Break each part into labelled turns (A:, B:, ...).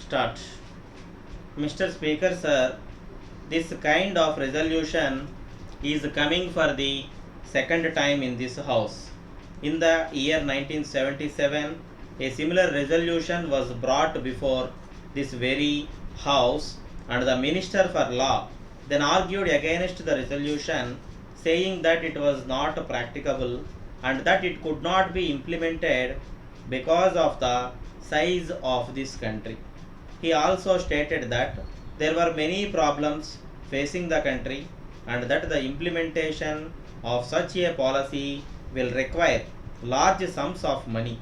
A: start. Mr. Speaker, sir, this kind of resolution is coming for the second time in this House. In the year 1977, a similar resolution was brought before this very House, and the Minister for Law then argued against the resolution, saying that it was not practicable and that it could not be implemented because of the size of this country. He also stated that there were many problems facing the country and that the implementation of such a policy will require large sums of money.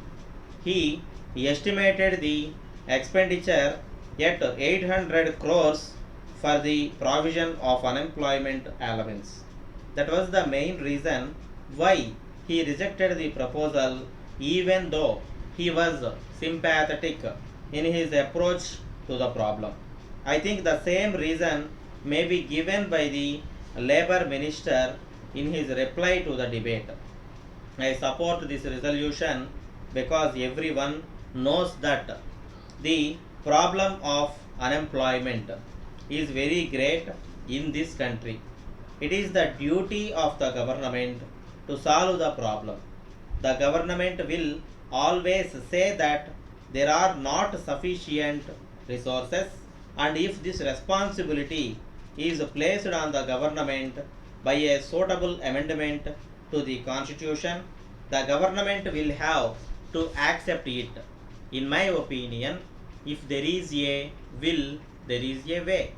A: He estimated the expenditure at 800 crores for the provision of unemployment allowance. That was the main reason why he rejected the proposal, even though he was sympathetic in his approach to the problem. I think the same reason may be given by the Labour Minister in his reply to the debate. I support this resolution because everyone knows that the problem of unemployment is very great in this country. It is the duty of the government to solve the problem. The government will always say that there are not sufficient resources, and if this responsibility is placed on the government by a suitable amendment to the constitution, the government will have to accept it. In my opinion, if there is a will, there is a way.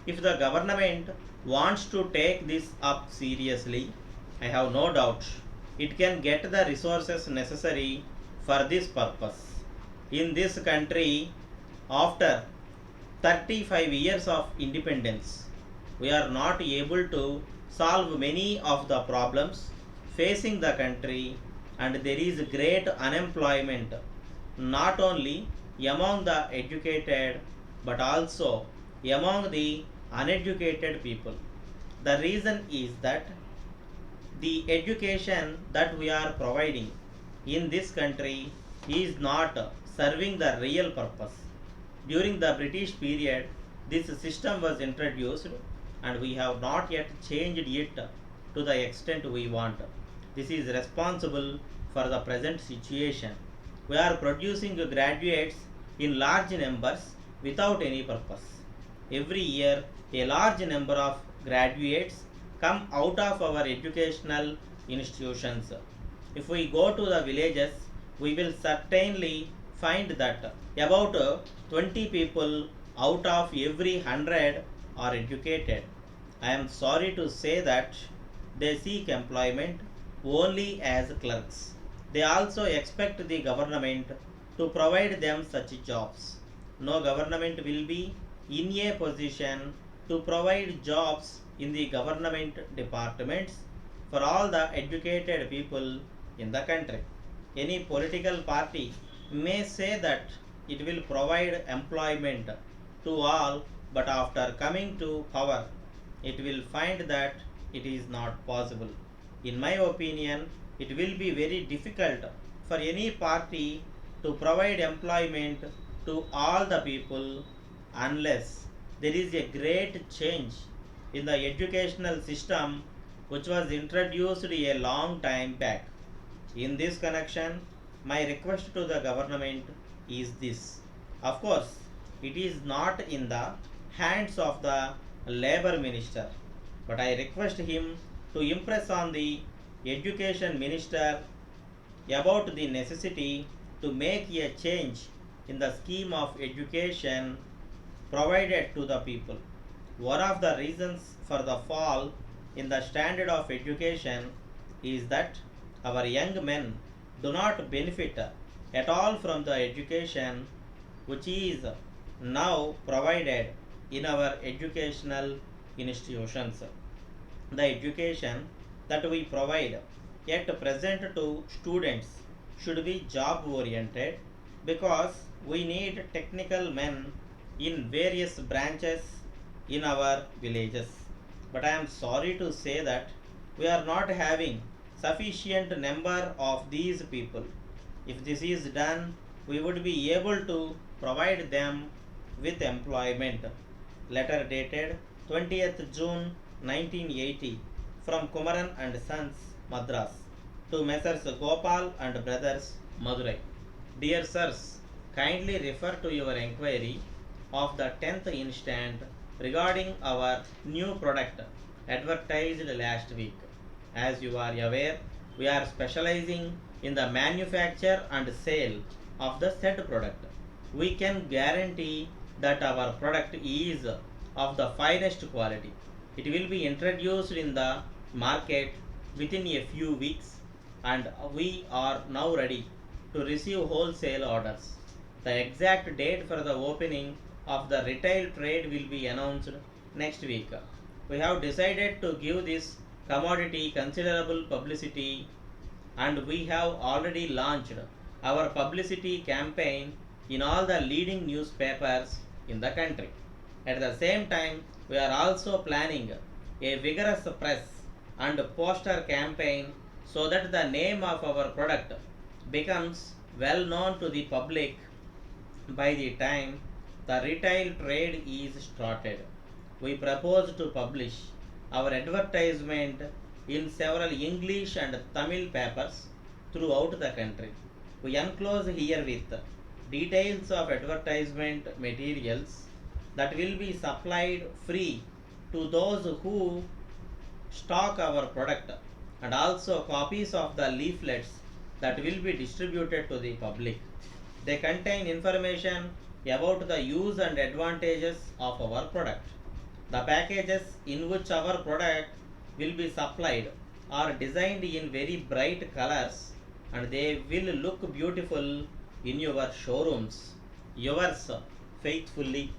A: If the government wants to take this up seriously, I have no doubt it can get the resources necessary for this purpose. In this country, after 35 years of independence, we are not able to solve many of the problems facing the country, and there is great unemployment not only among the educated but also among the uneducated people. The reason is that the education that we are providing in this country is not serving the real purpose. During the British period, this system was introduced and we have not yet changed it to the extent we want. This is responsible for the present situation. We are producing graduates in large numbers without any purpose. Every year, a large number of graduates come out of our educational institutions. If we go to the villages, we will certainly find that about 20 people out of every 100 are educated. I am sorry to say that they seek employment only as clerks. They also expect the government to provide them such jobs. No government will be in a position to provide jobs in the government departments for all the educated people in the country. Any political party may say that it will provide employment to all, but after coming to power, it will find that it is not possible. In my opinion, it will be very difficult for any party to provide employment to all the people unless there is a great change in the educational system which was introduced a long time back. In this connection, my request to the government is this. Of course, it is not in the hands of the Labour Minister, but I request him to impress on the Education Minister about the necessity to make a change in the scheme of education provided to the people. One of the reasons for the fall in the standard of education is that our young men do not benefit at all from the education which is now provided in our educational institutions. The education that we provide at present to students should be job oriented because we need technical men in various branches in our villages. But I am sorry to say that we are not having sufficient number of these people. If this is done, we would be able to provide them with employment. Letter dated 20th June 1980 from Kumaran and Sons, Madras, to Messrs. Gopal and Brothers, Madurai. Dear Sirs, kindly refer to your enquiry of the 10th instant regarding our new product advertised last week. As you are aware, we are specializing in the manufacture and sale of the said product. We can guarantee that our product is of the finest quality. It will be introduced in the market within a few weeks, and we are now ready to receive wholesale orders. The exact date for the opening of the retail trade will be announced next week. We have decided to give this commodity considerable publicity, and we have already launched our publicity campaign in all the leading newspapers in the country. At the same time, we are also planning a vigorous press and poster campaign so that the name of our product becomes well known to the public by the time the retail trade is started. We propose to publish our advertisement in several English and Tamil papers throughout the country. We enclose herewith details of advertisement materials that will be supplied free to those who stock our product, and also copies of the leaflets that will be distributed to the public. They contain information about the use and advantages of our product. The packages in which our product will be supplied are designed in very bright colors, and they will look beautiful in your showrooms. Yours faithfully,